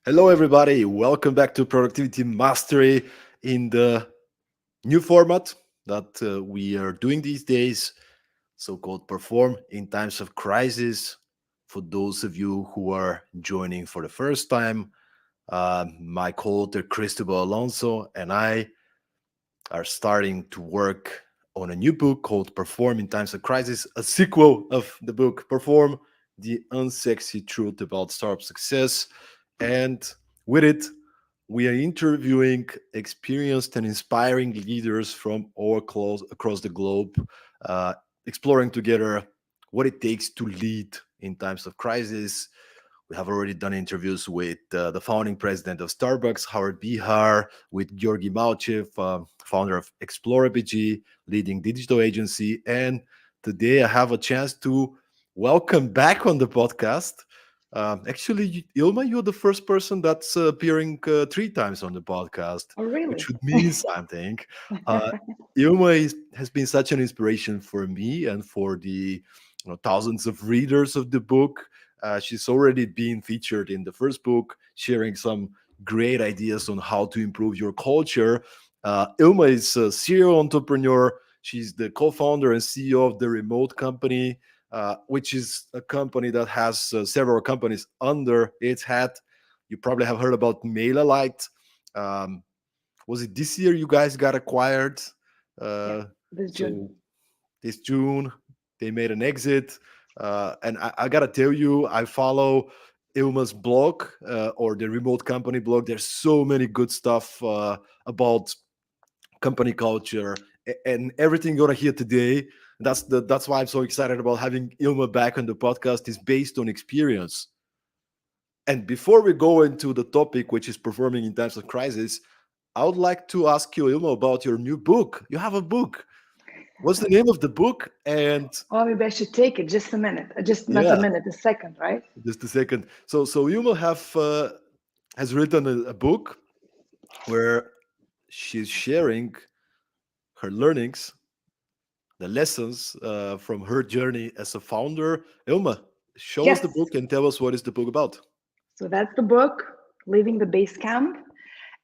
Hello, everybody. Welcome back to Productivity Mastery in the new format that we are doing these days, so called Perform in Times of Crisis. For those of you who are joining for the first time, my co author Cristobal Alonso and I are starting to work on a new book called Perform in Times of Crisis, a sequel of the book Perform, the unsexy truth about startup success. And with it, we are interviewing experienced and inspiring leaders from across the globe, uh, exploring together what it takes to lead in times of crisis. We have already done interviews with the founding president of Starbucks, Howard Bihar, with Georgi Malchev, founder of ExploreBG, leading digital agency. And today I have a chance to welcome back on the podcast. Actually, Ilma, you're the first person that's appearing three times on the podcast, Oh, which really? should mean something. Uh, Ilma has been such an inspiration for me and for the thousands of readers of the book. She's already been featured in the first book, sharing some great ideas on how to improve your culture. Ilma is a serial entrepreneur. She's the co founder and CEO of the Remote Company, which is a company that has several companies under its hat. You probably have heard about MailerLite. Um, was it this year you guys got acquired? Yeah, Uh, this June. so this June. They made an exit. And I got to tell you, I follow Ilma's blog or the remote company blog. There's so many good stuff about company culture and everything you're gonna hear today. That's why I'm so excited about having Ilma back on the podcast is based on experience. And before we go into the topic, which is performing in times of crisis, I would like to ask you, Ilma, about your new book. You have a book. What's the name of the book? And Oh, maybe I should take it just a minute. Just not a yeah, minute, a second, right? just a second. So Yuma has written a book where she's sharing her learnings, the lessons from her journey as a founder. Ilma, show us the Yes. book and tell us what is the book about. So that's the book, Leaving the Base Camp,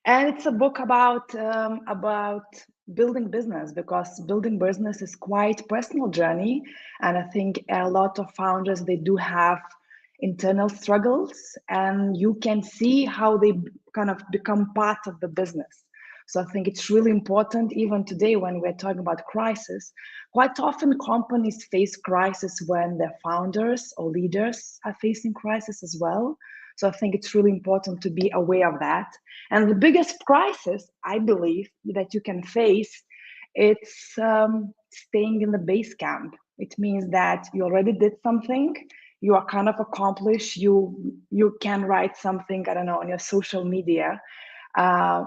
and it's a book about building business because building business is quite personal journey, and I think a lot of founders they do have internal struggles, and you can see how they kind of become part of the business. So I think it's really important, even today when we're talking about crisis. Quite often, companies face crisis when their founders or leaders are facing crisis as well. So I think it's really important to be aware of that. And the biggest crisis, I believe, that you can face, it's staying in the base camp. It means that you already did something, you are kind of accomplished. You can write something, I don't know, on your social media, uh,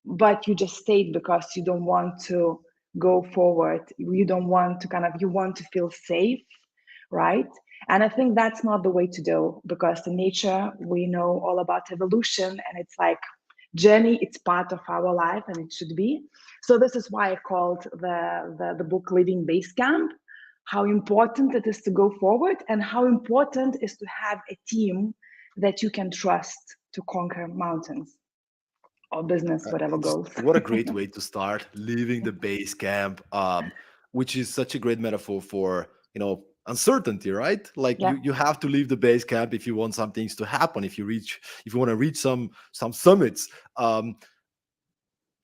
but you just stayed because you don't want to go forward. You don't want to you want to feel safe, right? And I think that's not the way to do because the nature, we know all about evolution, and it's like journey, it's part of our life and it should be. So this is why I called the book Living Base Camp, how important it is to go forward and how important is to have a team that you can trust to conquer mountains or business, whatever It's goes. what a great way to start leaving the base camp, which is such a great metaphor for uncertainty, right? Like Yeah. you have to leave the base camp if you want some things to happen, if you want to reach some summits. Um,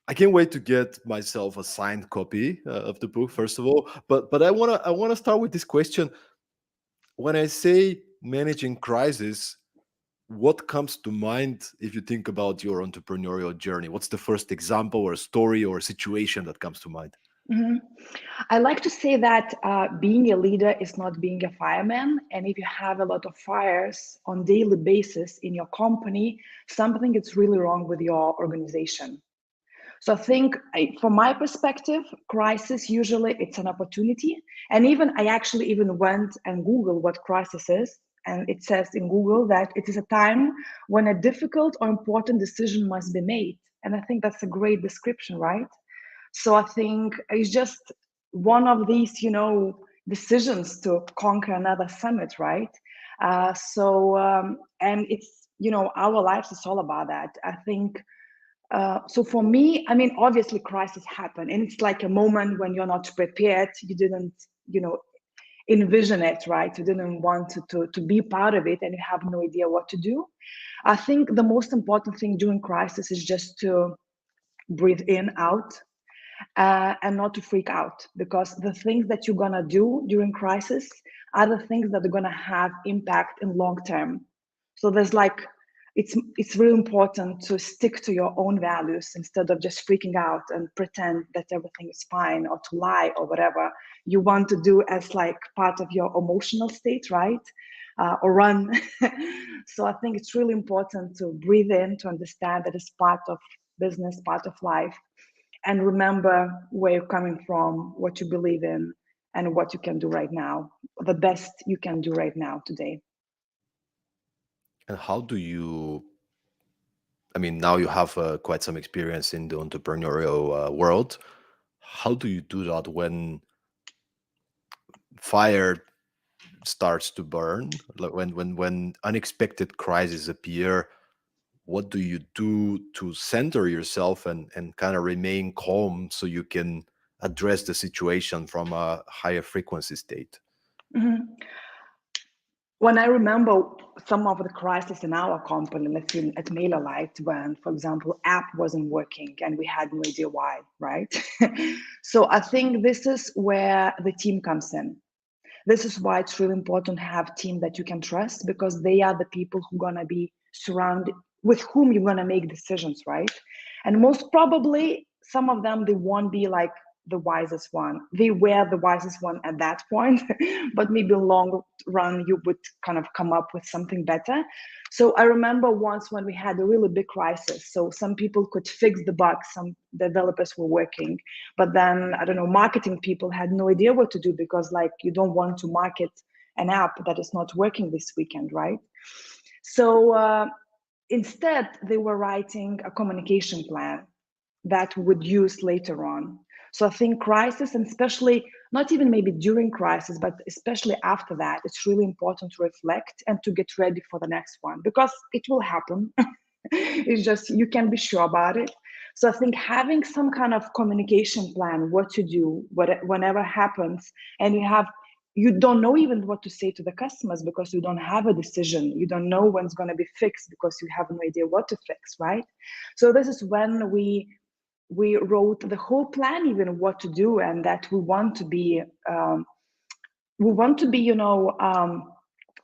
I can't wait to get myself a signed copy of the book, first of all. But I wanna start with this question. When I say managing crisis, what comes to mind if you think about your entrepreneurial journey? What's the first example or story or situation that comes to mind? Mhm. I like to say that being a leader is not being a fireman. And if you have a lot of fires on daily basis in your company, something is really wrong with your organization. So I think, from my perspective, crisis usually it's an opportunity. And even I actually even went and Googled what crisis is, and it says in Google that it is a time when a difficult or important decision must be made. And I think that's a great description, right? So I think it's just one of these, decisions to conquer another summit, right? And it's our lives is all about that. I think so for me, I mean, obviously crises happen and it's like a moment when you're not prepared. You didn't, envision it, right? You didn't want to be part of it and you have no idea what to do. I think the most important thing during crisis is just to breathe in, out, and not to freak out, because the things that you're gonna do during crisis are the things that are gonna have impact in long term. So there's like, it's really important to stick to your own values instead of just freaking out and pretend that everything is fine, or to lie or whatever you want to do as like part of your emotional state, right? Or run. So I think it's really important to breathe in, to understand that it's part of business, part of life, and remember where you're coming from, what you believe in, and what you can do right now, the best you can do right now today. And how do you, I mean, now you have quite some experience in the entrepreneurial world. How do you do that when fire starts to burn, like when unexpected crises appear? What do you do to center yourself and kind of remain calm so you can address the situation from a higher frequency state? Mhm. When I remember some of the crises in our company, let's say at MailerLite, when, for example, app wasn't working and we had no idea why, right? So I think this is where the team comes in. This is why it's really important to have team that you can trust, because they are the people who are gonna be surrounded, with whom you're gonna make decisions, right? And most probably some of them, they won't be like the wisest one. They were the wisest one at that point, but maybe long run you would kind of come up with something better. So I remember once when we had a really big crisis. So some people could fix the bugs, some developers were working, but then I don't know, marketing people had no idea what to do, because like you don't want to market an app that is not working this weekend, right? So instead they were writing a communication plan that would use later on. So I think crisis, and especially not even maybe during crisis, but especially after that, it's really important to reflect and to get ready for the next one, because it will happen. It's just you can be sure about it. So I think having some kind of communication plan, what to do, whenever happens, and you don't know even what to say to the customers because you don't have a decision. You don't know when it's going to be fixed because you have no idea what to fix, right? So this is when we wrote the whole plan, even what to do, and that we want to be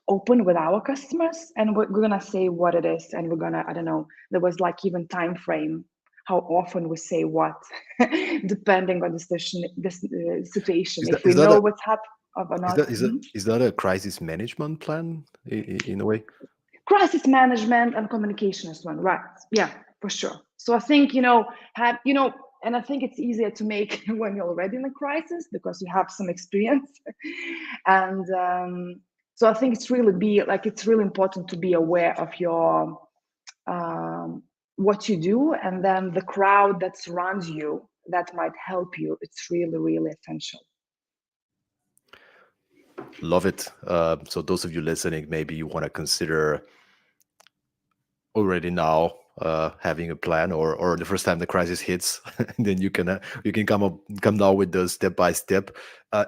open with our customers, and we're gonna say what it is, and we're gonna, I don't know, there was like even time frame how often we say what, depending on the situation, Is if that we is that know a what's happening or is not. that is that is that a crisis management plan in a way? Crisis management and communication is one, right? Yeah, for sure. So I think, have, and I think it's easier to make when you're already in a crisis because you have some experience. And so I think it's really important to be aware of your what you do, and then the crowd that surrounds you that might help you. It's really, really essential. Love it. So those of you listening, maybe you want to consider already now having a plan, or the first time the crisis hits, and then you can come down with the step by step.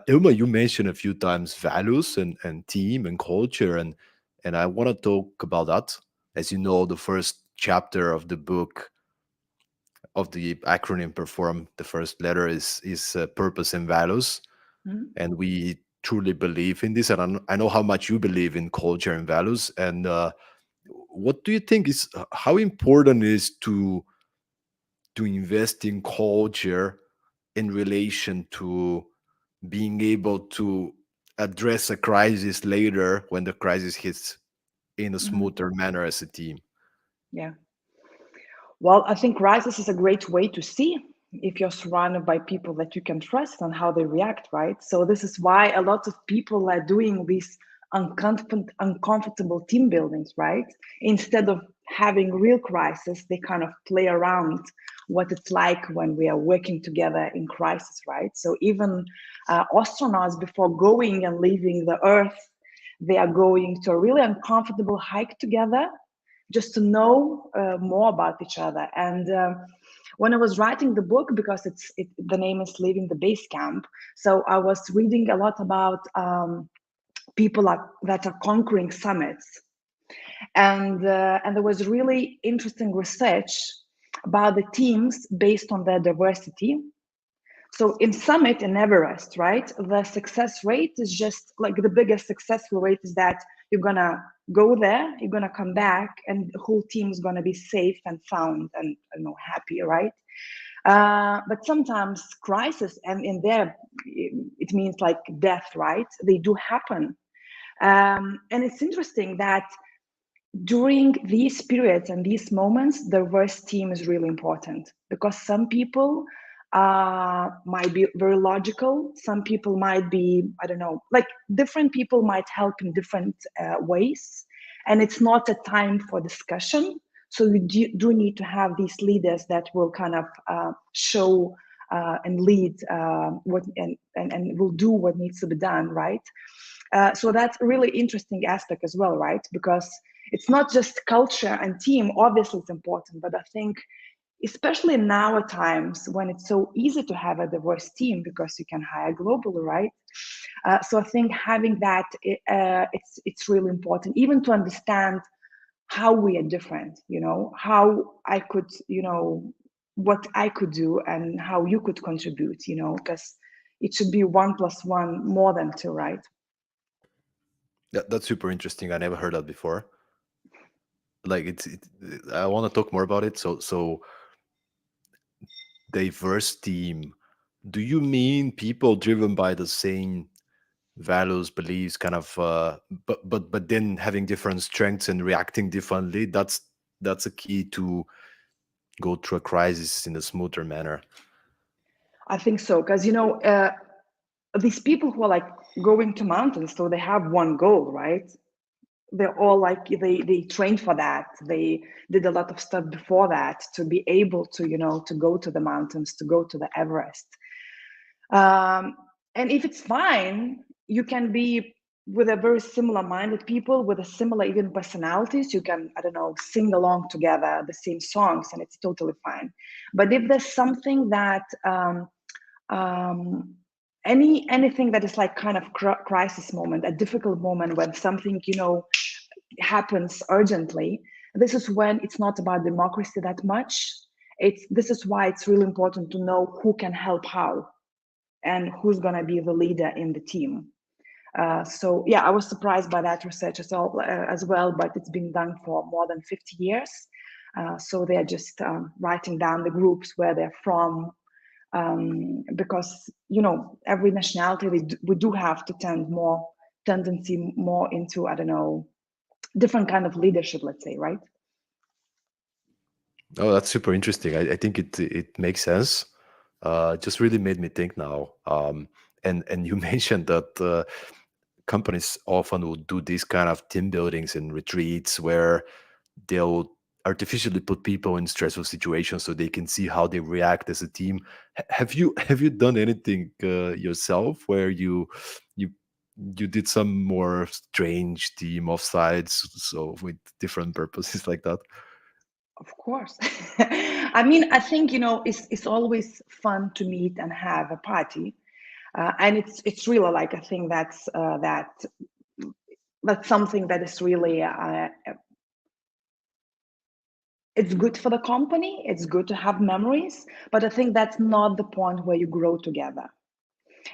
Ilma, you mentioned a few times values and team and culture, and I want to talk about that. As you know, the first chapter of the book, of the acronym Perform, the first letter is purpose and values, Mhm. and we truly believe in this. And I know how much you believe in culture and values. And what do you think is how important is to invest in culture in relation to being able to address a crisis later when the crisis hits in a Mhm. smoother manner as a team? Yeah. Well, I think crisis is a great way to see if you're surrounded by people that you can trust and how they react, right? So this is why a lot of people are doing these uncomfortable team buildings, right? Instead of having real crisis, they kind of play around what it's like when we are working together in crisis, right? So even astronauts, before going and leaving the Earth, they are going to a really uncomfortable hike together, just to know more about each other. And when I was writing the book, because the name is Leaving the Base Camp, so I was reading a lot about people that are conquering summits, and there was really interesting research about the teams based on their diversity. So in Summit and Everest, right, the success rate is just like the biggest successful rate is that you're gonna go there, you're gonna come back, and the whole team is gonna be safe and sound and happy, right? But sometimes crisis, and in there, it means like death, right? They do happen, and it's interesting that during these periods and these moments, the diverse team is really important because some people might be very logical. Some people might be, I don't know, like different people might help in different ways. And it's not a time for discussion. So you do need to have these leaders that will kind of show and lead what and will do what needs to be done, right? So that's a really interesting aspect as well, right? Because it's not just culture and team, obviously it's important, but I think especially in our times when it's so easy to have a diverse team because you can hire globally, right? So I think having that, it's really important, even to understand how we are different, how I could, what I could do and how you could contribute, because it should be 1+1 more than 2, right? That's super interesting. I never heard that before. Like I want to talk more about it. So diverse team. Do you mean people driven by the same values, beliefs, kind of, but then having different strengths and reacting differently? That's a key to go through a crisis in a smoother manner. I think so, because these people who are like going to mountains, so they have one goal, right? They're all like they trained for that. They did a lot of stuff before that to be able to to go to the mountains, to go to the Everest. And if it's fine, you can be with a very similar minded people with a similar even personalities. You can, I don't know, sing along together the same songs, and it's totally fine. But if there's something that um, anything that is like kind of crisis moment, a difficult moment when something happens urgently, this is when it's not about democracy that much. This is why it's really important to know who can help how and who's going to be the leader in the team. So yeah, I was surprised by that research as well, but it's been done for more than 50 years. So they're just writing down the groups where they're from, because every nationality we do have to tendency more into, I don't know, different kind of leadership, let's say, right? Oh, that's super interesting. I think it makes sense. Just really made me think now. And you mentioned that companies often will do these kind of team buildings and retreats where they'll artificially put people in stressful situations so they can see how they react as a team. Have you done anything yourself where you you did some more strange team offsites, so with different purposes like that? Of course. I mean, I think it's always fun to meet and have a party, and it's really like I think that's something that is really it's good for the company. It's good to have memories, but I think that's not the point where you grow together.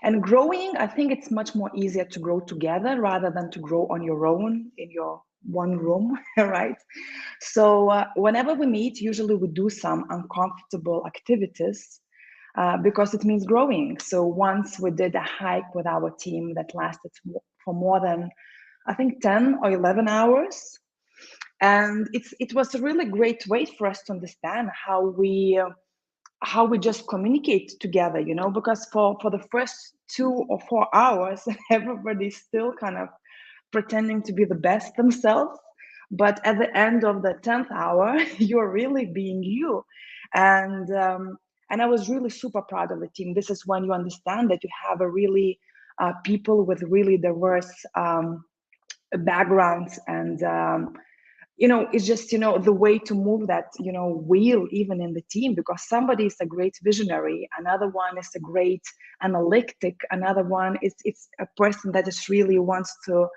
And growing, I think it's much more easier to grow together rather than to grow on your own in your one room, right? So whenever we meet, usually we do some uncomfortable activities because it means growing. So once we did a hike with our team that lasted for more than, I think, 10 or 11 hours. And it was a really great way for us to understand how we just communicate together, because for the first 2 or 4 hours, everybody's still kind of pretending to be the best themselves. But at the end of the 10th hour, you're really being you. And I was really super proud of the team. This is when you understand that you have a really people with really diverse backgrounds and it's just, the way to move that, wheel even in the team, because somebody is a great visionary, another one is a great analytic, another one is it's a person that just really wants to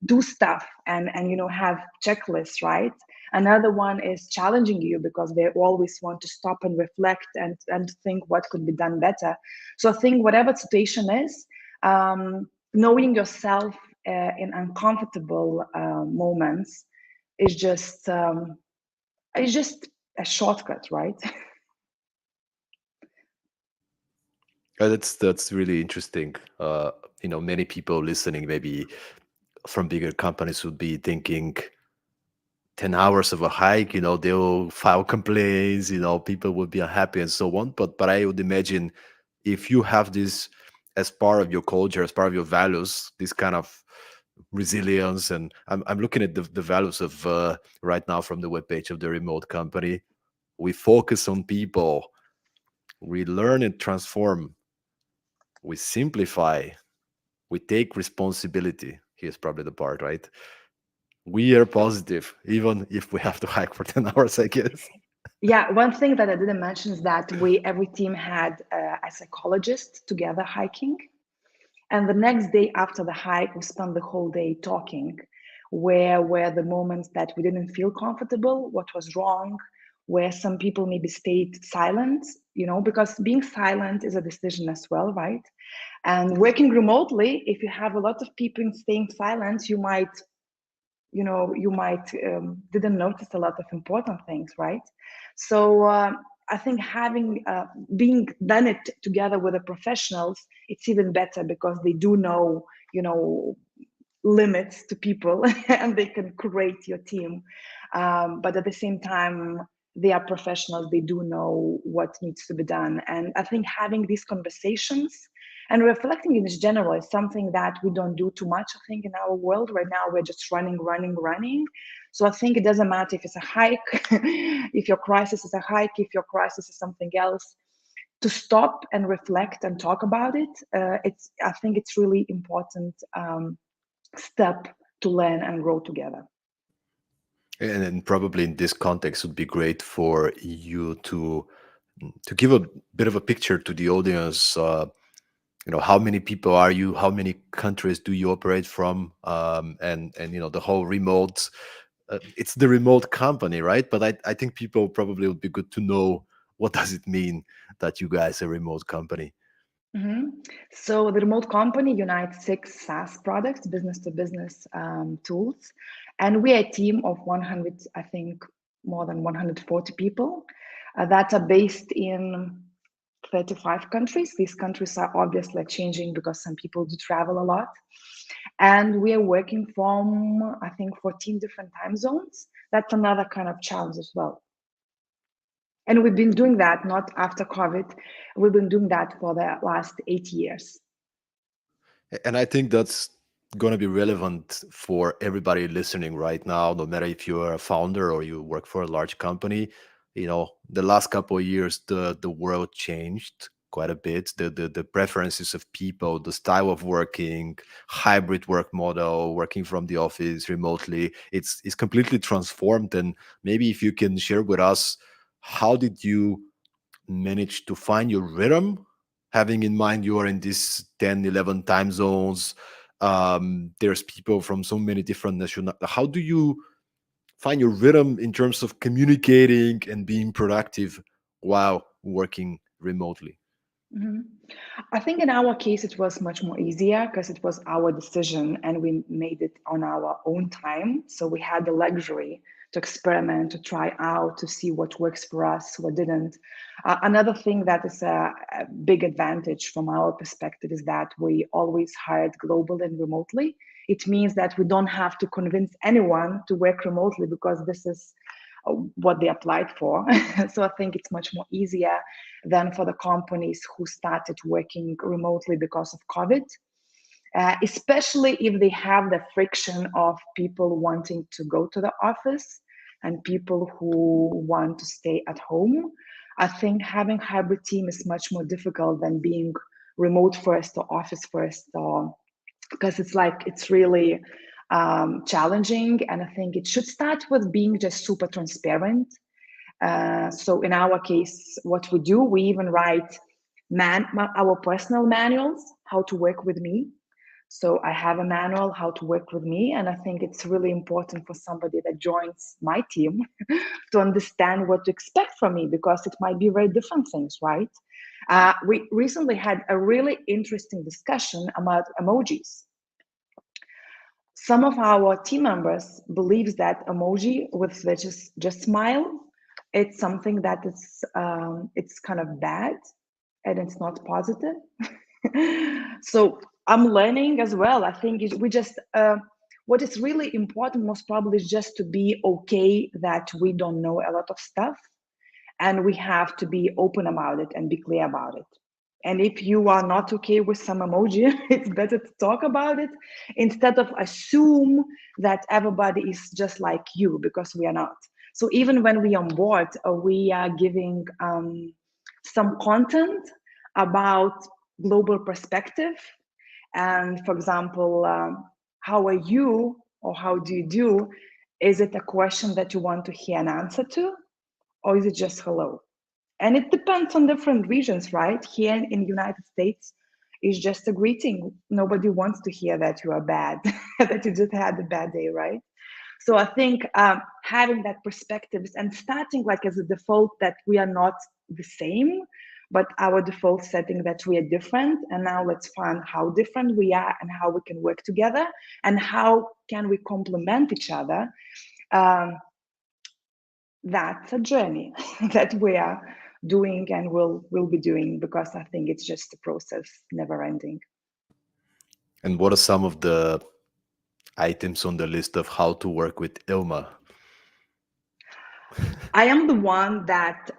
do stuff and have checklists, right? Another one is challenging you because they always want to stop and reflect and think what could be done better. So I think whatever situation is, knowing yourself in uncomfortable moments is just a shortcut, right? That's really interesting. Many people listening, maybe from bigger companies, would be thinking 10 hours of a hike, they'll file complaints, people would be unhappy and so on. But I would imagine if you have this as part of your culture, as part of your values, this kind of resilience, and I'm looking at the values of right now from the webpage of the remote company. We focus on people, we learn and transform, we simplify, we take responsibility. Here's probably the part, right? We are positive, even if we have to hike for 10 hours, I guess. Yeah, one thing that I didn't mention is that every team had a psychologist together hiking. And the next day after the hike, we spent the whole day talking. Where were the moments that we didn't feel comfortable? What was wrong? Where some people maybe stayed silent, because being silent is a decision as well, right? And working remotely, if you have a lot of people staying silent, you might didn't notice a lot of important things, right? So I think having being done it together with the professionals, it's even better because they do know, limits to people and they can create your team. But at the same time, they are professionals, they do know what needs to be done. And I think having these conversations and reflecting in general is something that we don't do too much, I think, in our world right now. We're just running. So I think it doesn't matter if it's a hike, if your crisis is a hike, if your crisis is something else, to stop and reflect and talk about it. I think it's really important step to learn and grow together. And then probably in this context would be great for you to give a bit of a picture to the audience. How many people are you? How many countries do you operate from? And the whole remote. It's the remote company, right? But I think people probably would be good to know what does it mean that you guys are a remote company. So the remote company unites 6 SaaS products, business to business tools, and we are a team of 100, I think, more than 140 people that are based in 35 countries. These countries are obviously changing because some people do travel a lot. And we are working from, I think, 14 different time zones. That's another kind of challenge as well. And we've been doing that not after COVID. We've been doing that for the last 8 years. And I think that's going to be relevant for everybody listening right now, no matter if you're a founder or you work for a large company. The last couple of years, the world changed quite a bit. The preferences of people, the style of working, hybrid work model, working from the office remotely, it's completely transformed. And maybe if you can share with us, how did you manage to find your rhythm, having in mind you are in these 10, 11 time zones? There's people from so many different national. How do you find your rhythm in terms of communicating and being productive while working remotely? Mhm. I think in our case, it was much more easier because it was our decision and we made it on our own time. So we had the luxury to experiment, to try out, to see what works for us, what didn't. Another thing that is a big advantage from our perspective is that we always hired globally and remotely. It means that we don't have to convince anyone to work remotely because this is what they applied for. So I think it's much more easier than for the companies who started working remotely because of COVID, especially if they have the friction of people wanting to go to the office and people who want to stay at home. I think having hybrid team is much more difficult than being remote first or office first, or because it's really challenging. And I think it should start with being just super transparent. So in our case, what we do, we even write our personal manuals, how to work with me. So I have a manual how to work with me, and I think it's really important for somebody that joins my team to understand what to expect from me, because it might be very different things, right? We recently had a really interesting discussion about emojis. Some of our team members believes that emoji with the just smile, it's something that is it's kind of bad and it's not positive. So I'm learning as well. I think we just what is really important most probably is just to be okay that we don't know a lot of stuff, and we have to be open about it and be clear about it. And if you are not okay with some emoji, it's better to talk about it instead of assume that everybody is just like you, because we are not. So even when we on board, we are giving some content about global perspective. And for example, how are you or how do you do? Is it a question that you want to hear an answer to? Or is it just hello? And it depends on different regions, right? Here in the United States, it's just a greeting. Nobody wants to hear that you are bad, that you just had a bad day, right? So I think having that perspectives and starting like as a default that we are not the same, but our default setting that we are different. And now let's find how different we are and how we can work together and how can we complement each other. Um, that's a journey that we are doing and will be doing, because I think it's just a process, never ending. And what are some of the items on the list of how to work with Ilma? I am the one that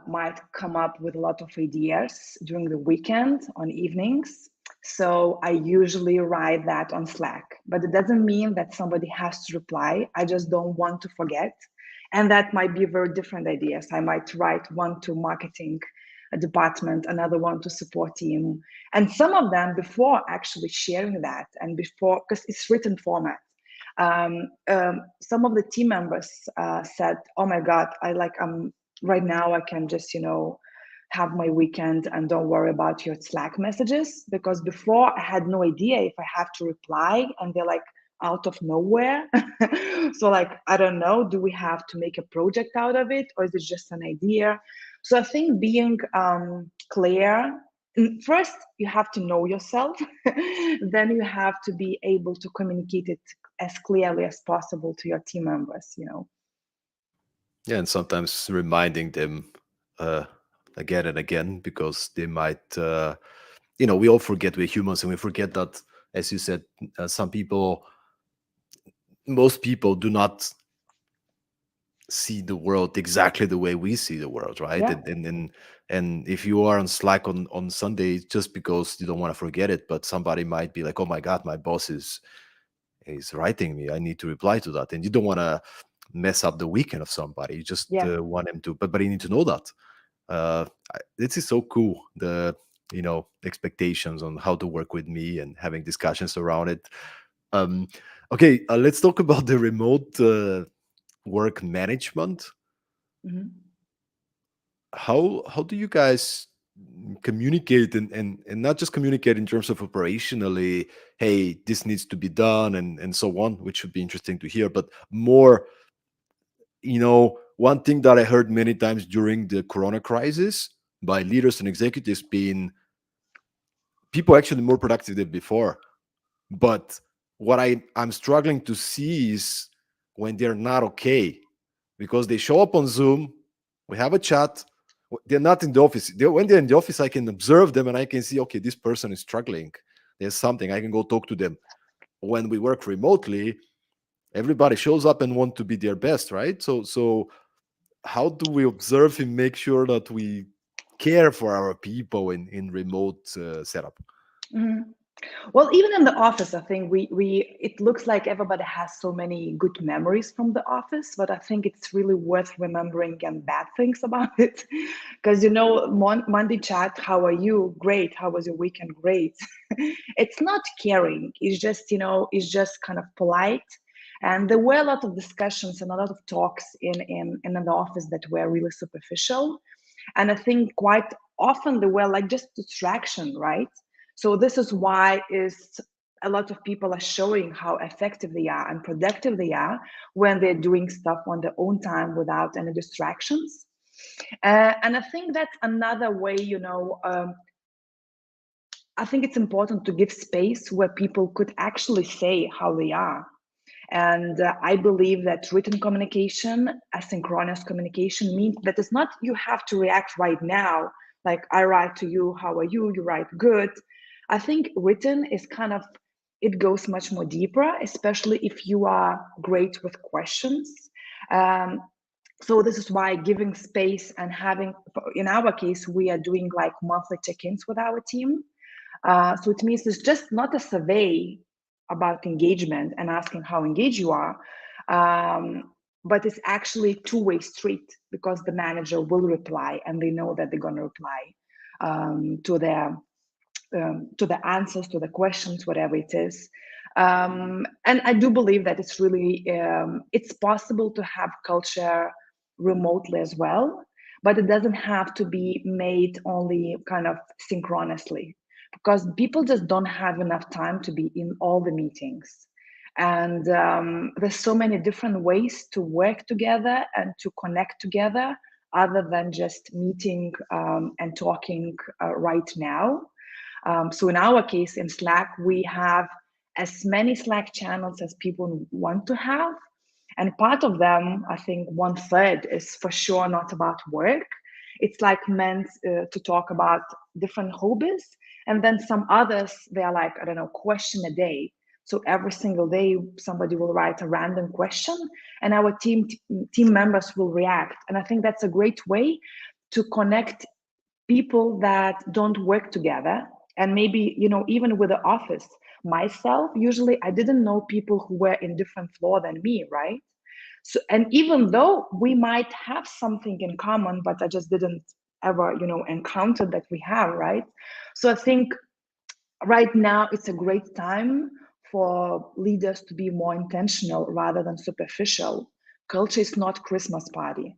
might come up with a lot of ideas during the weekend on evenings. So I usually write that on Slack, but it doesn't mean that somebody has to reply. I just don't want to forget. And that might be very different ideas. I might write one to marketing department, another one to support team. And some of them before actually sharing that and before, because it's written format, some of the team members said, "Oh my God, I like right now I can just have my weekend and don't worry about your Slack messages, because before I had no idea if I have to reply, and they're like out of nowhere." So like I don't know, do we have to make a project out of it, or is it just an idea? So I think being clear. First, you have to know yourself. Then you have to be able to communicate it as clearly as possible to your team members. Yeah, and sometimes reminding them uh, again and again, because they might, we all forget, we're humans, and we forget that, as you said, some people, most people do not see the world exactly the way we see the world, right? Yeah. And if you are on Slack on Sunday, it's just because you don't want to forget it, but somebody might be like, "Oh my God, my boss is writing me. I need to reply to that," and you don't want to mess up the weekend of somebody. You just Yeah. want them to, but you need to know that. This is so cool. The expectations on how to work with me and having discussions around it. Um, okay, let's talk about the remote work management. Mhm. How do you guys communicate, and not just communicate in terms of operationally, hey, this needs to be done, and so on, which should be interesting to hear, but more, one thing that I heard many times during the corona crisis by leaders and executives being people actually more productive than before. But what I'm struggling to see is when they're not okay, because they show up on Zoom, we have a chat, they're not in the office. When they're in the office, I can observe them and I can see, okay, this person is struggling. There's something, I can go talk to them. When we work remotely, everybody shows up and want to be their best, right? So how do we observe and make sure that we care for our people in remote setup? Mhm. Well, even in the office, I think we it looks like everybody has so many good memories from the office, but I think it's really worth remembering and bad things about it. Because Monday chat, how are you? Great. How was your weekend? Great. It's not caring. It's just kind of polite. And there were a lot of discussions and a lot of talks in the office that were really superficial. And I think quite often they were like just distraction, right? So this is why is a lot of people are showing how effective they are and productive they are when they're doing stuff on their own time without any distractions. And I think that's another way, I think it's important to give space where people could actually say how they are. And I believe that written communication, asynchronous communication, means that it's not you have to react right now. Like I write to you, how are you? You write good. I think written is kind of, it goes much more deeper, especially if you are great with questions. Um, so this is why giving space and having, in our case, we are doing like monthly check-ins with our team. So it means it's just not a survey about engagement and asking how engaged you are, but it's actually two-way street because the manager will reply and they know that they're going to reply to the answers to the questions, whatever it is. And I do believe that it's really it's possible to have culture remotely as well, but it doesn't have to be made only kind of synchronously because people just don't have enough time to be in all the meetings. And there's so many different ways to work together and to connect together other than just meeting and talking right now. So in our case, in Slack, we have as many Slack channels as people want to have. And part of them, I think one third is for sure not about work. It's like meant to talk about different hobbies. And then some others, they are like, I don't know, question a day. So every single day, somebody will write a random question and our team members will react. And I think that's a great way to connect people that don't work together and maybe even with the office myself usually I didn't know people who were in different floor than me, right? So and even though we might have something in common but I just didn't ever encounter that we have, right? So I think right now it's a great time for leaders to be more intentional rather than superficial. Culture is not Christmas party.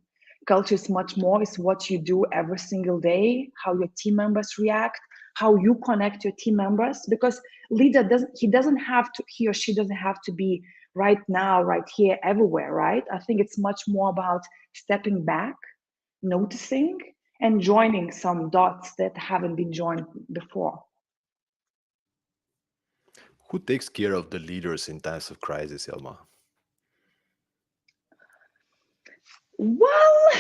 Culture is much more, is what you do every single day, how your team members react, how you connect your team members. Because leader doesn't have to, he or she doesn't have to be right now, right here, everywhere, right? I think it's much more about stepping back, noticing, and joining some dots that haven't been joined before. Who takes care of the leaders in times of crisis, Elma? Well,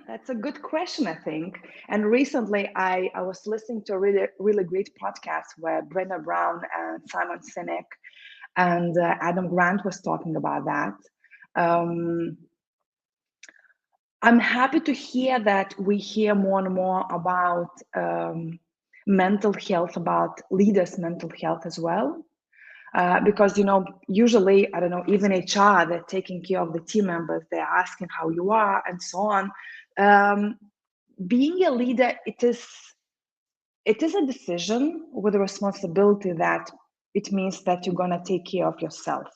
that's a good question, I think. And recently, I was listening to a really, really great podcast where Brenda Brown and Simon Sinek and Adam Grant was talking about that. Um, I'm happy to hear that we hear more and more about mental health, about leaders' mental health as well. Because usually I don't know, even HR, they're taking care of the team members, they're asking how you are and so on. um, Being a leader, it is a decision with a responsibility that it means that you're going to take care of yourself,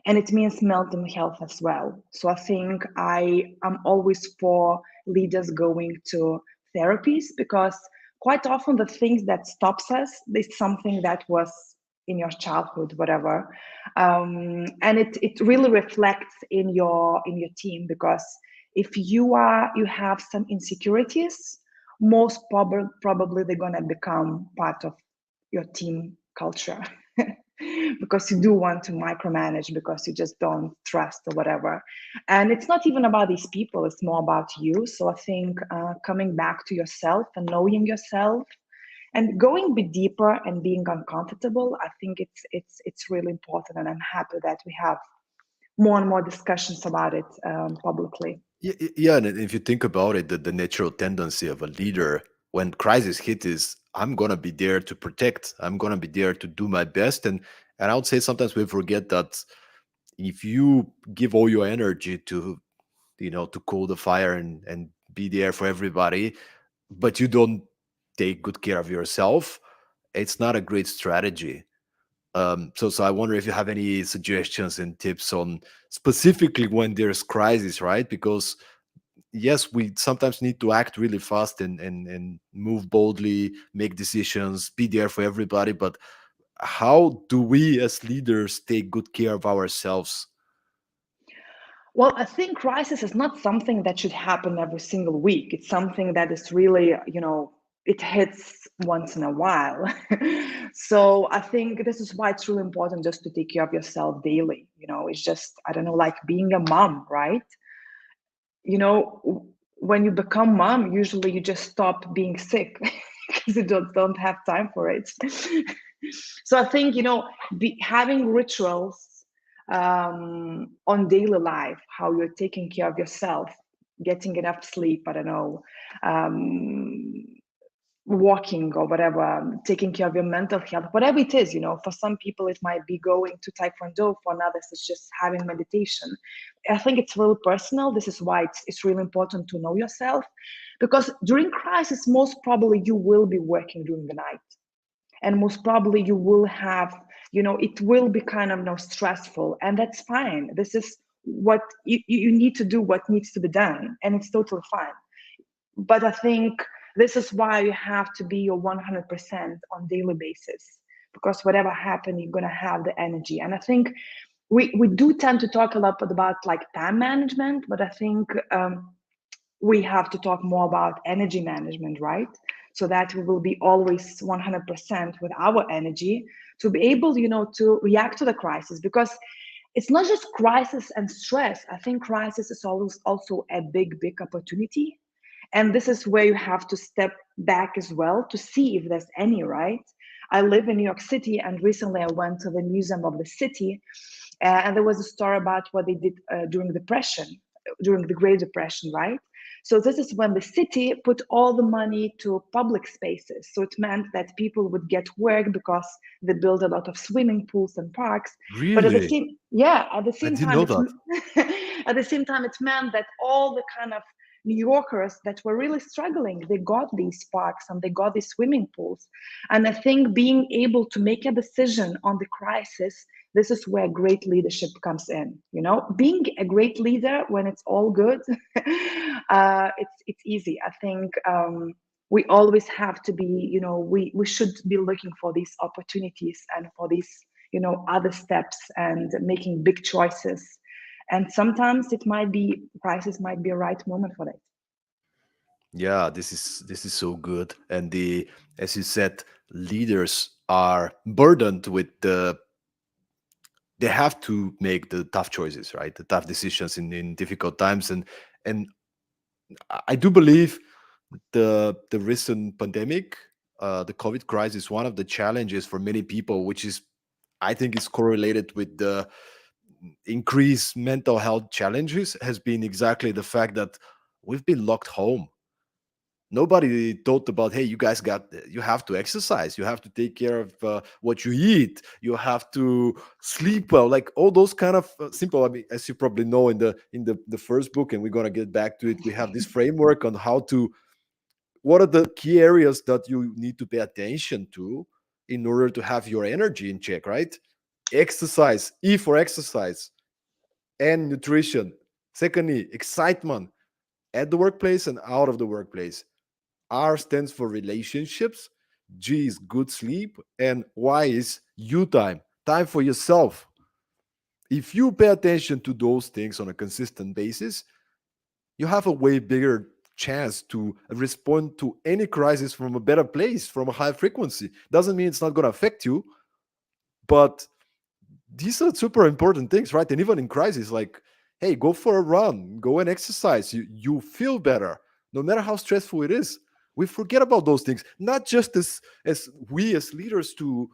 and it means mental health as well. So I think I am always for leaders going to therapies because quite often the things that stops us is something that was in your childhood, whatever, and it really reflects in your team because if you have some insecurities, most probably they're gonna become part of your team culture. Because you do want to micromanage because you just don't trust or whatever. And it's not even about these people, it's more about you. So I think coming back to yourself and knowing yourself and going a bit deeper and being uncomfortable, I think it's really important. And I'm happy that we have more and more discussions about it publicly. Yeah, and if you think about it, the natural tendency of a leader when crisis hit is I'm gonna be there to protect. I'm gonna be there to do my best. And I would say sometimes we forget that if you give all your energy to to cool the fire and be there for everybody, but you don't take good care of yourself, it's not a great strategy. So I wonder if you have any suggestions and tips on specifically when there's crisis, right? Because yes, we sometimes need to act really fast and move boldly, make decisions, be there for everybody. But how do we as leaders take good care of ourselves? Well, I think crisis is not something that should happen every single week. It's something that is really, it hits once in a while. So I think this is why it's really important just to take care of yourself daily. It's just, I don't know, like being a mom, right? When you become mom, usually you just stop being sick because you don't have time for it. So I think, having rituals on daily life, how you're taking care of yourself, getting enough sleep, I don't know, um, walking or whatever, taking care of your mental health, whatever it is. For some people it might be going to taekwondo, for others it's just having meditation. I think it's really personal. This is why it's really important to know yourself, because during crisis most probably you will be working during the night, and most probably you will have, it will be kind of stressful, and that's fine. This is what you need to do, what needs to be done, and it's totally fine. But I think this is why you have to be your 100% on daily basis, because whatever happens, you're going to have the energy. And I think we do tend to talk a lot about like time management, but I think we have to talk more about energy management, right? So that we will be always 100% with our energy to be able, to react to the crisis, because it's not just crisis and stress. I think crisis is always also a big opportunity, and this is where you have to step back as well to see if there's any, right? I live in New York City, and recently I went to the Museum of the City, and there was a story about what they did during the Great Depression, right? So this is when the city put all the money to public spaces. So it meant that people would get work because they built a lot of swimming pools and parks. But at the Really? same, yeah, at the I same didn't time, know that. at the same time, it meant that all the kind of New Yorkers that were really struggling, they got these parks and they got these swimming pools. And I think being able to make a decision on the crisis, this is where great leadership comes in. Being a great leader when it's all good, it's easy. I think we always have to be, we should be looking for these opportunities and for these, other steps and making big choices. And sometimes it might be crisis might be a right moment for that. Yeah, this is so good. And the as you said, leaders are burdened with they have to make the tough choices, right? The tough decisions in difficult times. And I do believe the recent pandemic, the COVID crisis, one of the challenges for many people, which is I think is correlated with the increased mental health challenges, has been exactly the fact that we've been locked home. Nobody thought about, hey, you have to exercise, you have to take care of what you eat, you have to sleep well, like all those kind of simple. I mean, as you probably know, in the first book, and we're going to get back to it, we have this framework on how to what are the key areas that you need to pay attention to in order to have your energy in check, right? Exercise, E for exercise, and nutrition. Secondly, excitement at the workplace and out of the workplace. R stands for relationships, G is good sleep, and Y is you time, time for yourself. If you pay attention to those things on a consistent basis, you have a way bigger chance to respond to any crisis from a better place, from a high frequency. Doesn't mean it's not going to affect you, but these are super important things, right? And even in crisis, like, hey, go for a run, go and exercise. You feel better, no matter how stressful it is. We forget about those things, not just as we as leaders to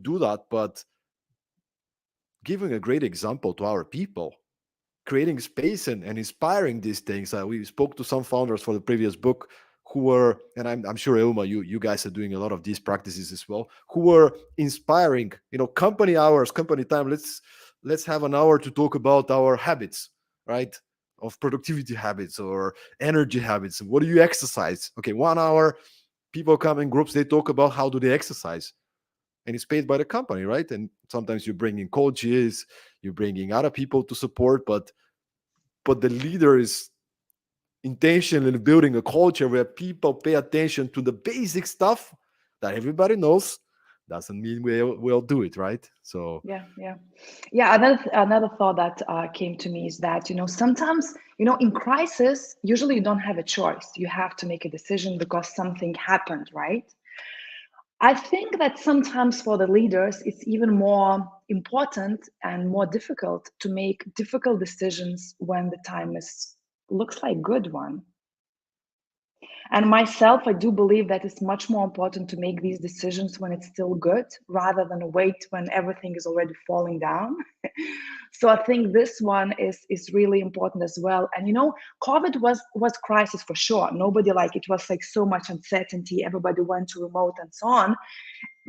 do that, but giving a great example to our people, creating space and inspiring these things. We spoke to some founders for the previous book who were, and I'm sure Ilma, you guys are doing a lot of these practices as well, who were inspiring, company hours, company time. Let's have an hour to talk about our habits, right? Of productivity habits or energy habits. What do you exercise? Okay, 1 hour, people come in groups, they talk about how do they exercise, and it's paid by the company, right? And sometimes you bring in coaches, you're bringing other people to support, but the leader is intention in building a culture where people pay attention to the basic stuff that everybody knows. Doesn't mean we'll do it, right? So Yeah. Another thought that came to me is that sometimes in crisis, usually you don't have a choice. You have to make a decision because something happened, right? I think that sometimes for the leaders, it's even more important and more difficult to make difficult decisions when the time is looks like good one. And myself, I do believe that it's much more important to make these decisions when it's still good rather than wait when everything is already falling down. So I think this one is really important as well. And COVID was crisis for sure. Nobody it was like so much uncertainty. Everybody went to remote and so on.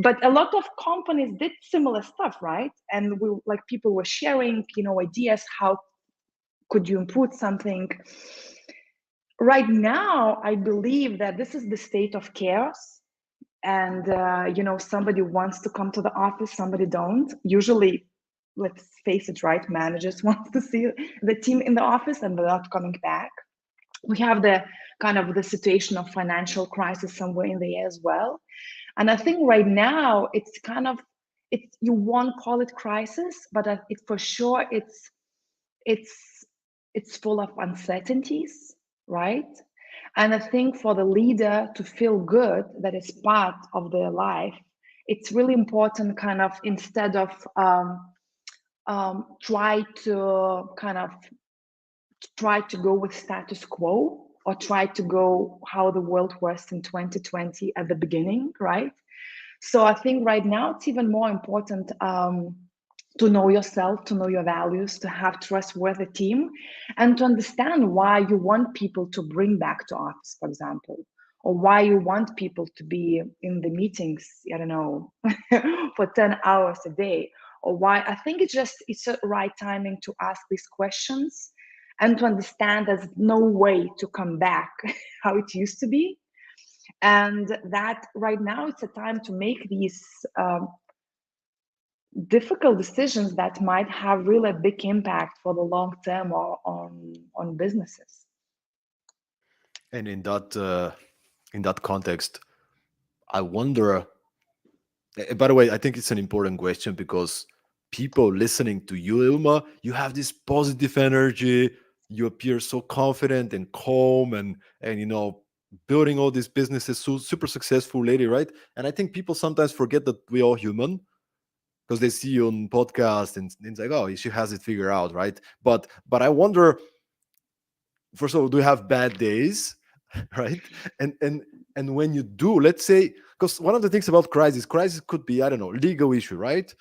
But a lot of companies did similar stuff, right? And we people were sharing, ideas how could you improve something. Right now, I believe that this is the state of chaos, and somebody wants to come to the office, somebody don't. Usually, let's face it, right? Managers want to see the team in the office, and they're not coming back. We have the kind of the situation of financial crisis somewhere in the air as well, and I think right now it's kind of you won't call it crisis, but it for sure it's it's full of uncertainties, right? And I think for the leader to feel good that it's part of their life, it's really important kind of instead of try to kind of try to go with status quo or try to go how the world was in 2020 at the beginning, right? So I think right now it's even more important to know yourself, to know your values, to have trustworthy team, and to understand why you want people to bring back to office, for example, or why you want people to be in the meetings, I don't know, for 10 hours a day, or why. I think it's a right timing to ask these questions and to understand there's no way to come back how it used to be, and that right now it's a time to make these difficult decisions that might have really a big impact for the long term or on businesses. and in that context, I wonder. By the way, I think it's an important question because people listening to you, Ilma, you have this positive energy. You appear so confident and calm, and building all these businesses, so super successful lady, right? And I think people sometimes forget that we're all human because they see you on podcast and it's like, oh, she has it figured out, right? But I wonder, first of all, do you have bad days? Right? And when you do, let's say, because one of the things about crisis could be, I don't know, legal issue, right?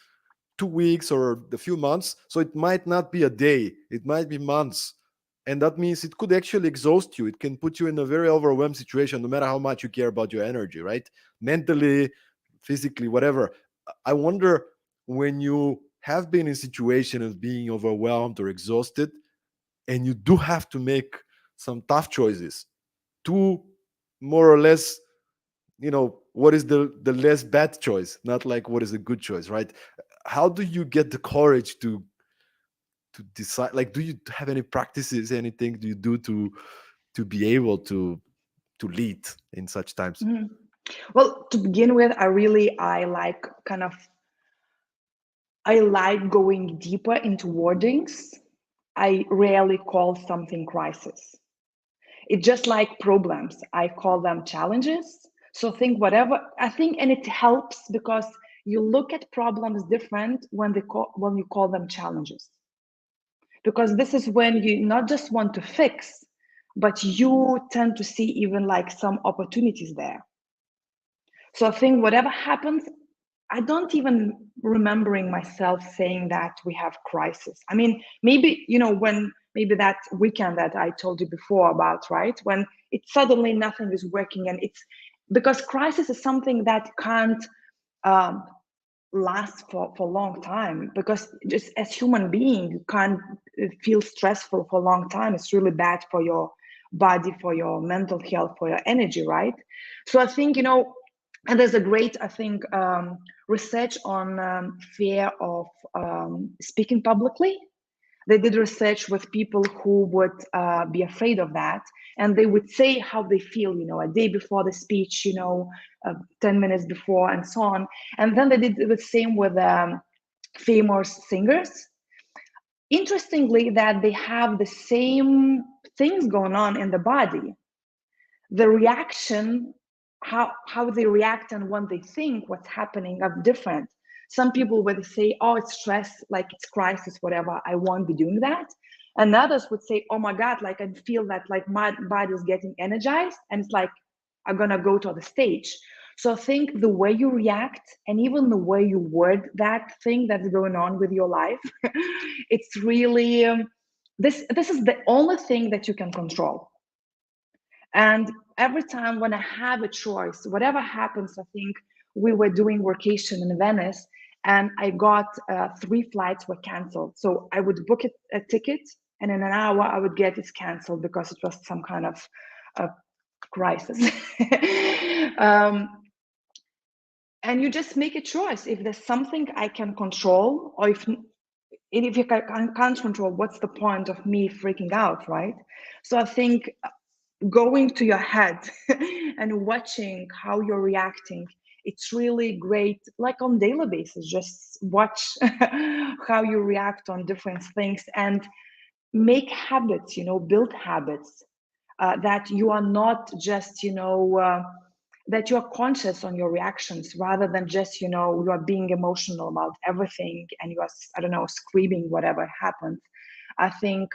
2 weeks or a few months. So it might not be a day, it might be months. And that means it could actually exhaust you. It can put you in a very overwhelmed situation, no matter how much you care about your energy, right? Mentally, physically, whatever. I wonder, when you have been in situation of being overwhelmed or exhausted, and you do have to make some tough choices to more or less, what is the less bad choice, not like what is a good choice, right? How do you get the courage to decide? Like, do you have any practices, anything do you do to be able to lead in such times? Mhm. Well, to begin with, I like I like going deeper into wordings. I rarely call something crisis. It's just like problems. I call them challenges. So think whatever I think, and it helps because you look at problems different when you call them challenges. Because this is when you not just want to fix, but you tend to see even some opportunities there. So I think whatever happens, I don't even remembering myself saying that we have crisis. I mean, maybe when maybe that weekend that I told you before about, right? When it's suddenly nothing is working, and it's because crisis is something that can't um, last for a long time, because just as human being you can't feel stressful for a long time. It's really bad for your body, for your mental health, for your energy, right? So I think, and there's a great, I think, research on fear of speaking publicly. They did research with people who would be afraid of that, and they would say how they feel, a day before the speech, 10 minutes before, and so on. And then they did the same with famous singers. Interestingly, that they have the same things going on in the body. The reaction, how they react and when they think what's happening are different. Some people would say, oh, it's stress, like it's crisis, whatever, I won't be doing that. And others would say, oh my God, like I feel that like my body is getting energized, and it's like I'm gonna go to the stage. So I think the way you react and even the way you word that thing that's going on with your life, it's really this is the only thing that you can control. And every time when I have a choice, whatever happens, I think we were doing workation in Venice, and I got 3 flights were canceled. So I would book a ticket, and in an hour I would get it canceled because it was some kind of uh, crisis. um, and you just make a choice. If there's something I can control, or if you can't control, what's the point of me freaking out, right? So I think going to your head and watching how you're reacting, it's really great, like on daily basis, just watch how you react on different things, and make habits, build habits, that you are not just, that you are conscious on your reactions, rather than just, you are being emotional about everything, and you are, I don't know, screaming whatever happened. I think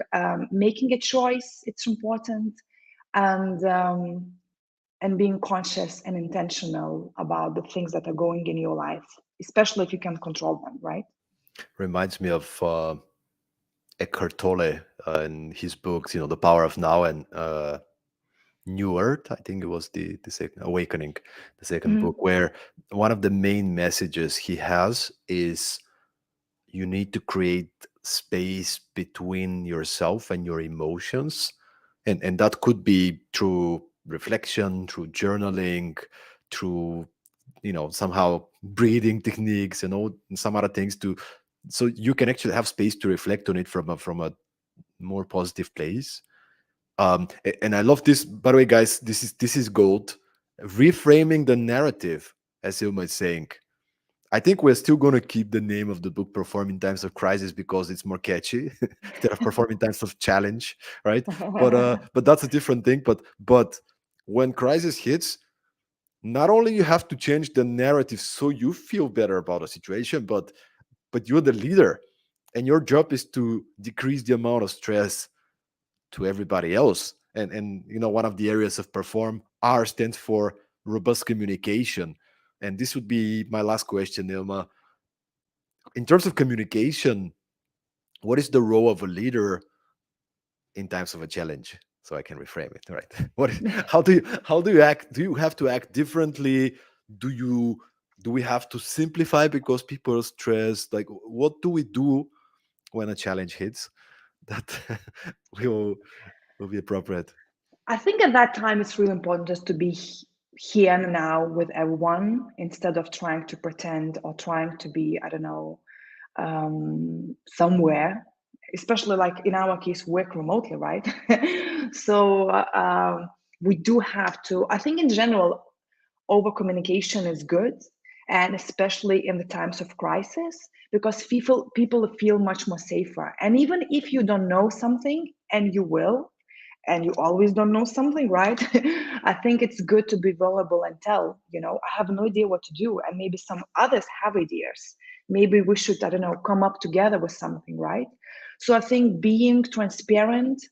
making a choice, it's important, and being conscious and intentional about the things that are going in your life, especially if you can control them, right? Reminds me of Eckhart Tolle in his books, The Power of Now and New Earth. I think it was the second Awakening, the second book, Mhm. where one of the main messages he has is you need to create space between yourself and your emotions, and that could be through reflection, through journaling, through somehow breathing techniques and all some other things, to so you can actually have space to reflect on it from a more positive place. And I love this, by the way, guys. This is gold. Reframing the narrative, as Ilma is saying. I think we're still going to keep the name of the book "Perform in Times of Crisis" because it's more catchy instead of "Perform in Times of Challenge," right? But that's a different thing. But when crisis hits, not only you have to change the narrative so you feel better about a situation, but you're the leader, and your job is to decrease the amount of stress to everybody else. And one of the areas of Perform, R stands for robust communication. And this would be my last question, Ilma. In terms of communication, what is the role of a leader in times of a challenge? So I can reframe it, right? How do you act? Do you have to act differently? Do we have to simplify because people are stressed? Like, what do we do when a challenge hits that will will be appropriate? I think at that time it's really important just to be here and now with everyone, instead of trying to pretend or trying to be, I don't know, somewhere, especially like in our case, work remotely, right? So we do have to, I think in general, over communication is good, and especially in the times of crisis, because people feel much more safer. And even if you don't know something, and you will, and you always don't know something, right? I think it's good to be vulnerable and tell, I have no idea what to do, and maybe some others have ideas. Maybe we should, I don't know, come up together with something, right? So I think being transparent,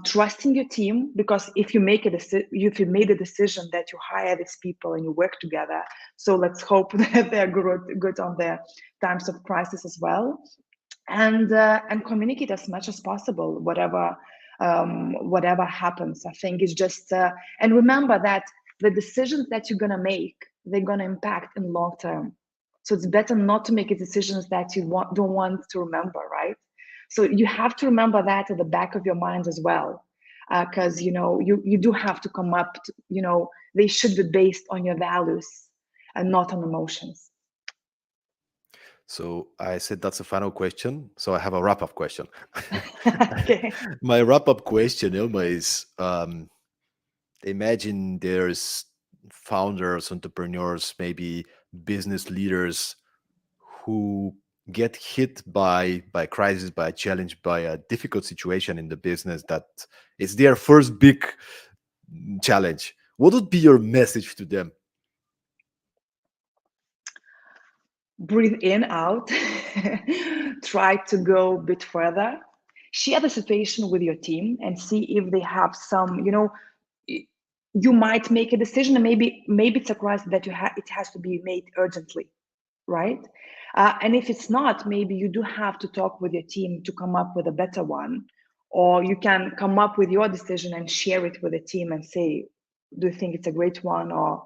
trusting your team, because if you if you made a decision that you hire these people and you work together, so let's hope that they're good on their times of crisis as well. and communicate as much as possible, whatever happens. I think it's just and remember that the decisions that you're gonna make, they're gonna impact in long term. So it's better not to make decisions that don't want to remember, right? So you have to remember that at the back of your mind as well, because you do have to come up to, they should be based on your values and not on emotions. So I said that's a final question. So I have a wrap up question. Okay. My wrap up question, Ilma, is imagine there's founders, entrepreneurs, maybe business leaders who get hit by crisis, by a challenge, by a difficult situation in the business that is their first big challenge. What would be your message to them? Breathe in, out, try to go a bit further, share the situation with your team and see if they have some, you might make a decision, and maybe it's a crisis that it has to be made urgently, right? And if it's not, maybe you do have to talk with your team to come up with a better one, or you can come up with your decision and share it with the team and say, do you think it's a great one? Or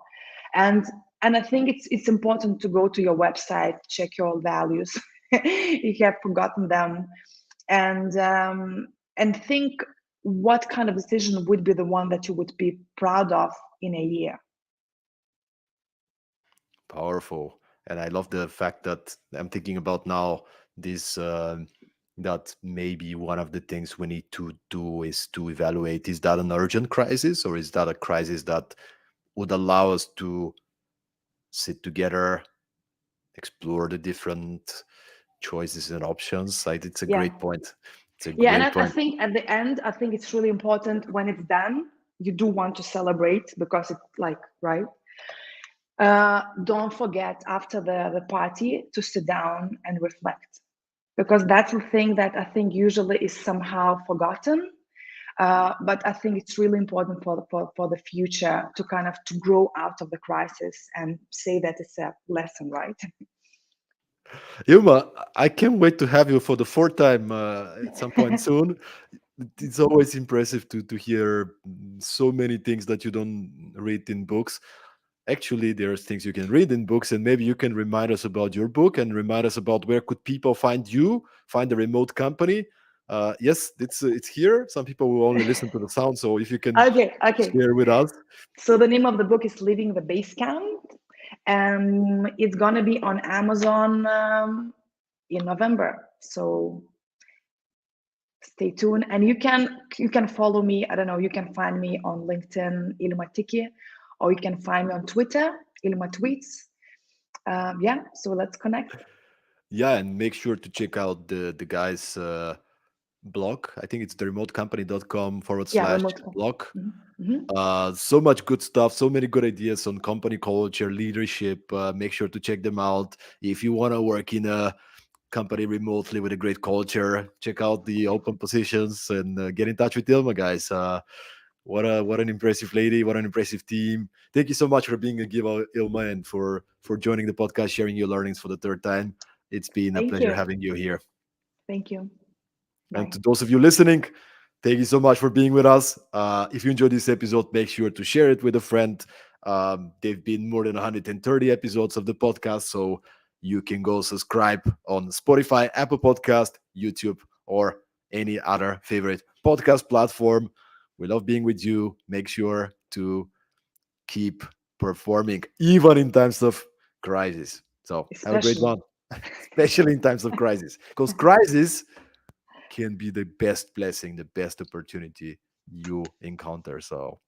and and I think it's important to go to your website, check your values if you have forgotten them, and think what kind of decision would be the one that you would be proud of in a year. Powerful. And I love the fact that I'm thinking about now this that maybe one of the things we need to do is to evaluate, is that an urgent crisis or is that a crisis that would allow us to sit together, explore the different choices and options. Like, it's a Yeah. great point. It's a Yeah, and great I point. think at the end, I think it's really important when it's done. You do want to celebrate because it's like, right? Don't forget after the party to sit down and reflect, because that's the thing that I think usually is somehow forgotten. But I think it's really important for the future to kind of to grow out of the crisis and say that it's a lesson, right? Ilma, I can't wait to have you for the fourth time at some point soon. It's always impressive to hear so many things that you don't read in books. Actually, there's things you can read in books, and maybe you can remind us about your book and remind us about where could people find you, find the remote company. Yes, it's here. Some people will only listen to the sound, so if you can Okay. share with us. So the name of the book is Leaving the Basecamp, and it's gonna be on Amazon in November. So stay tuned, and you can follow me. I don't know. You can find me on LinkedIn, Ilma Tiki, or you can find me on Twitter, Ilma Tweets. Yeah. So let's connect. Yeah, and make sure to check out the guys' blog. I think it's theremotecompany.com forward Yeah, slash remote. blog. Mm-hmm. So much good stuff, so many good ideas on company culture, leadership. Make sure to check them out. If you want to work in a company remotely with a great culture, check out the open positions and get in touch with Ilma, guys. What an impressive lady, what an impressive team. Thank you so much for being a give, Ilma, and for joining the podcast, sharing your learnings for the third time. It's been a Thank pleasure you. having you here. Thank you. And Bye. to those of you listening, thank you so much for being with us. If you enjoyed this episode, make sure to share it with a friend. They've been more than 130 episodes of the podcast, so you can go subscribe on Spotify, Apple Podcast, YouTube, or any other favorite podcast platform. We love being with you. Make sure to keep performing, even in times of crisis. So have a great Especially. one, especially in times of crisis, because crisis can be the best blessing, the best opportunity you encounter. So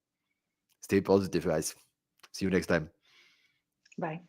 stay positive, guys. See you next time. Bye.